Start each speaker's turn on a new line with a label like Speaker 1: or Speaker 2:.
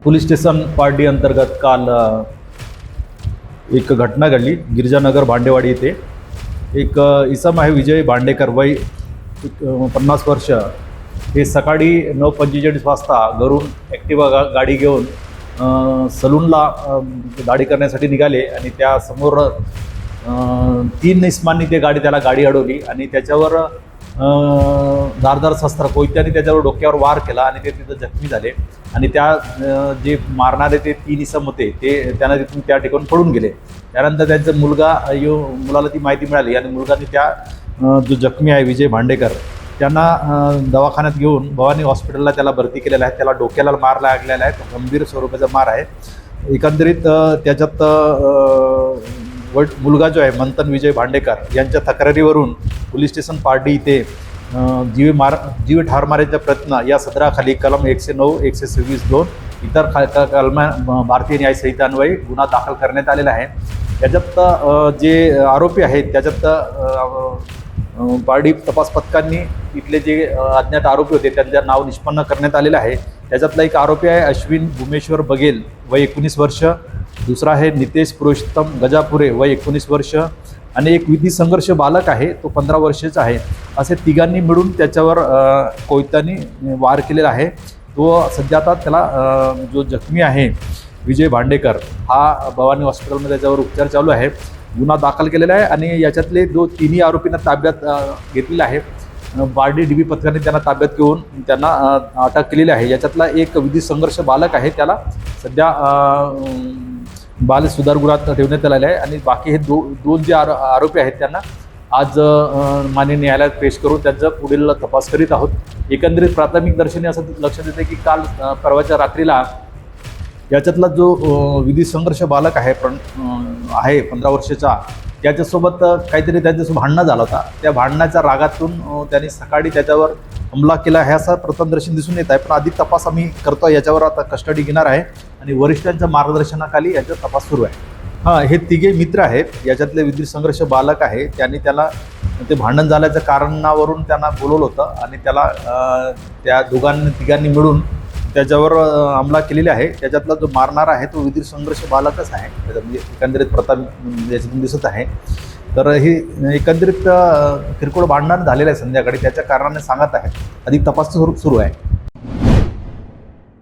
Speaker 1: Police station party अंतर्गत काल एक घटना घडली। गिरिजानगर भांडेवाडी येथे एक इसम आहे विजय भांडेकर, वय 50 वर्ष। हे सकाळी 9:45 वाजता घरून ॲक्टिवा गाडी घेऊन सलूनला दाढी करण्यासाठी निघाले आणि त्या समोर 3 इस्मांनी त्याला गाडी अडवली आणि त्याच्यावर धारदार शस्त्र कोयत्याने त्याच्यावर डोक्यावर वार केला आणि ते तिथं जखमी झाले। आणि त्या जे मारणारे ते 3 इसम होते त्यांना तिथून त्या ठिकाणी पळून गेले। त्यानंतर त्यांचा मुलाला ती माहिती मिळाली आणि मुलगाने त्या जो जखमी आहे विजय भांडेकर त्यांना दवाखान्यात घेऊन भवानी हॉस्पिटलला त्याला भरती केलेला आहे। त्याला डोक्याला मार लागलेला आहे, तो गंभीर स्वरूपाचा मार आहे। एकंदरीत त्याच्यात मुलगा जो आहे मंथन विजय भांडेकर यांच्या तक्रारीवरून पोलीस स्टेशन पार्टी इथे जीव ठार मारण्याचा प्रयत्न या सदराखाली कलम 109, 126(2) इतर भारतीय न्याय संहितान्वये गुन्हा दाखल करण्यात आलेला आहे। त्याच्यात जे आरोपी आहेत त्याच्यात पारडी तपास पथकांनी इथले जे अज्ञात आरोपी होते त्यांचं नाव निष्पन्न करण्यात आलेलं आहे। त्याच्यातला एक आरोपी आहे अश्विन भूमेश्वर बघेल, वय 19 वर्ष। दुसरा आहे नितेश पुरुषोत्तम गजापुरे, वय 19 वर्ष। आणि एक विधी संघर्ष बालक आहे, तो 15 वर्षाचा आहे। असे तिघांनी मिळून त्याच्यावर कोयत्याने वार केलेला आहे। तो सध्या आता त्याला जो जखमी आहे विजय भांडेकर हा भवानी हॉस्पिटलमध्ये त्याच्यावर उपचार चालू आहे। गुन्हा दाखल केलेला आहे आणि याच्यातले तिन्ही आरोपींना ताब्यात घेतलेला आहे। बार्डी डीबी पथकाने त्यांना ताब्यात घेऊन त्यांना अटक केलेली आहे। याच्यातला एक विधी संघर्ष बालक आहे, त्याला सध्या बाल सुधारगृहात ठेवण्यात आलेलं आहे। आणि बाकी हे दोन जे आरोपी आहेत त्यांना आज माननीय न्यायालयात पेश करून त्यांचा पुढील तपास करीत आहोत। एकंदरीत प्राथमिक दर्शनी असं लक्षात येते की काल परवाच्या रात्रीला याच्यातला जो विधी संघर्ष बालक आहे 15 वर्षाचा, त्याच्यासोबत काहीतरी त्यांच्यासोबत भांडणं झालं होता। त्या भांडणाच्या रागातून त्यांनी सकाळी त्याच्यावर हमला केला आहे असं प्रथमदर्शनी दिसून येत आहे। पण अधिक तपास आम्ही करतो, याच्यावर आता कस्टडी घेणार आहे आणि वरिष्ठांच्या मार्गदर्शनाखाली याचा तपास सुरू आहे। हे तिघे मित्र आहेत, याच्यातले विधी संघर्ष बालक आहे। त्यांनी त्याला ते भांडण झाल्याच्या कारणावरून त्यांना बोलवलं होतं आणि त्याला त्या तिघांनी मिळून त्याच्यावर हमला केलेला आहे। त्याच्यातला जो मारणारा आहे तो विधी संघर्ष बालकच आहे, म्हणजे एकंदरीत प्रथम याच्यातून दिसत आहे। तर ही एकंदरीत किरकोळ भांडण झालेलं आहे संध्याकाळी, त्याच्या कारणाने सांगत आहे। अधिक तपास सुरू आहे।